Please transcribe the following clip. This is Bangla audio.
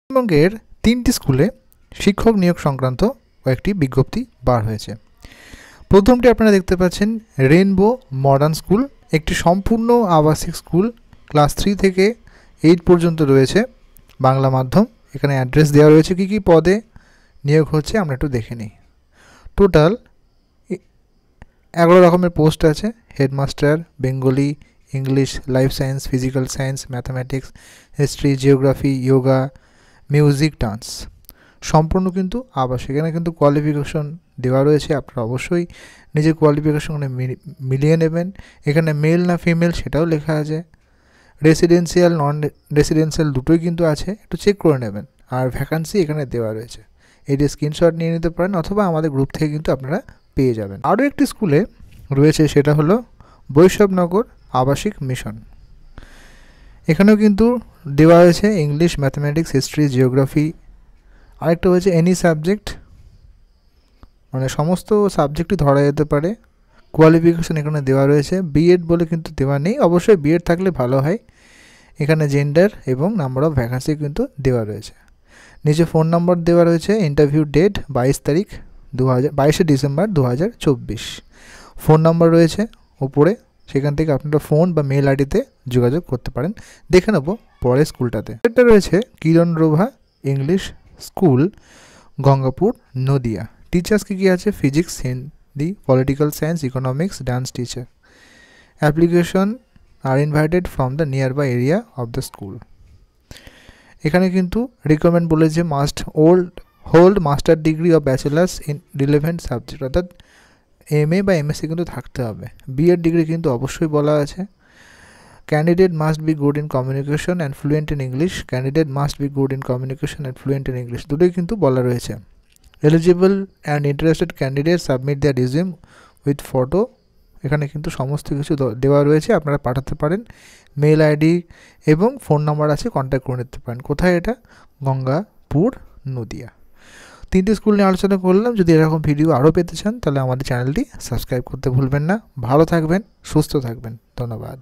পশ্চিমবঙ্গের 3টি স্কুলে শিক্ষক নিয়োগ সংক্রান্ত কয়েকটি বিজ্ঞপ্তি বার হয়েছে। প্রথমটি আপনারা দেখতে পাচ্ছেন রেইনবো মডার্ন স্কুল, একটি সম্পূর্ণ আবাসিক স্কুল, ক্লাস 3 থেকে 8 পর্যন্ত রয়েছে, বাংলা মাধ্যম। এখানে অ্যাড্রেস দেওয়া রয়েছে, কী কী পদে নিয়োগ হচ্ছে আমরা একটু দেখে নিই। টোটাল 11 রকমের পোস্ট আছে। Headmaster, Bengali, English, life science, physical science, mathematics, history, geography, yoga, music, dance. সম্পূর্ণ কিন্তু আবাসিক। এখানে কিন্তু কোয়ালিফিকেশন দেওয়া রয়েছে, আপনারা অবশ্যই নিজের কোয়ালিফিকেশন মিলিয়ে নেবেন। এখানে মেল না ফিমেল সেটাও লেখা আছে। রেসিডেন্সিয়াল, নন রেসিডেন্সিয়াল দুটোই কিন্তু আছে, একটু চেক করে নেবেন। আর ভ্যাকান্সি এখানে দেওয়া রয়েছে, এটি স্ক্রিনশট নিয়ে নিতে পারেন অথবা আমাদের গ্রুপ থেকে কিন্তু আপনারা পেয়ে যাবেন। আরও একটি স্কুলে রয়েছে, সেটা হলো বৈষ্ণবনগর আবাসিক মিশন। এখানেও কিন্তু দেওয়া হয়েছে ইংলিশ, ম্যাথামেটিক্স, হিস্ট্রি, জিওগ্রাফি। আরেকটা হয়েছে এনি সাবজেক্ট, মানে সমস্ত সাবজেক্টই ধরা যেতে পারে। কোয়ালিফিকেশন এখানে দেওয়া রয়েছে, বিএড বলে কিন্তু দেওয়া নেই, অবশ্যই বিএড থাকলে ভালো হয়। এখানে জেন্ডার এবং নাম্বার অফ ভ্যাকান্সি কিন্তু দেওয়া রয়েছে। নিচে ফোন নম্বর দেওয়া রয়েছে। Interview date 22 December 2024। Phone number রয়েছে উপরে, সেখান থেকে আপনারা ফোন বা মেল আইডিতে যোগাযোগ করতে পারেন। দেখে নেব পরে স্কুলটাতে। এটা রয়েছে কিরণ রোভা English school, Gangapur, Nadia. Teachers কী আছে? Physics, Hindi, political science, economics, dance teacher. Application are invited from the nearby area of the school. এখানে কিন্তু রিকমেন্ড বলেছে must hold master degree of bachelors in relevant subject, অর্থাৎ MA বা MSc কিন্তু থাকতে হবে। বিএড ডিগ্রি কিন্তু অবশ্যই বলা আছে। Candidate must be good in communication and fluent in English. Candidate must be good in communication and fluent in English, দুটোই কিন্তু বলা রয়েছে। Eligible and interested candidate submit their resume with photo. এখানে কিন্তু সমস্ত কিছু দেওয়া রয়েছে, আপনারা পাঠাতে পারেন। মেল আইডি এবং ফোন নাম্বার আছে, কন্ট্যাক্ট করে নিতে পারেন। কোথায় এটা? গঙ্গাপুর, নদিয়া। 3টি স্কুল নিয়ে আলোচনা করলাম। যদি এরকম ভিডিও আরও পেতে চান তাহলে আমাদের চ্যানেলটি সাবস্ক্রাইব করতে ভুলবেন না। ভালো থাকবেন, সুস্থ থাকবেন, ধন্যবাদ।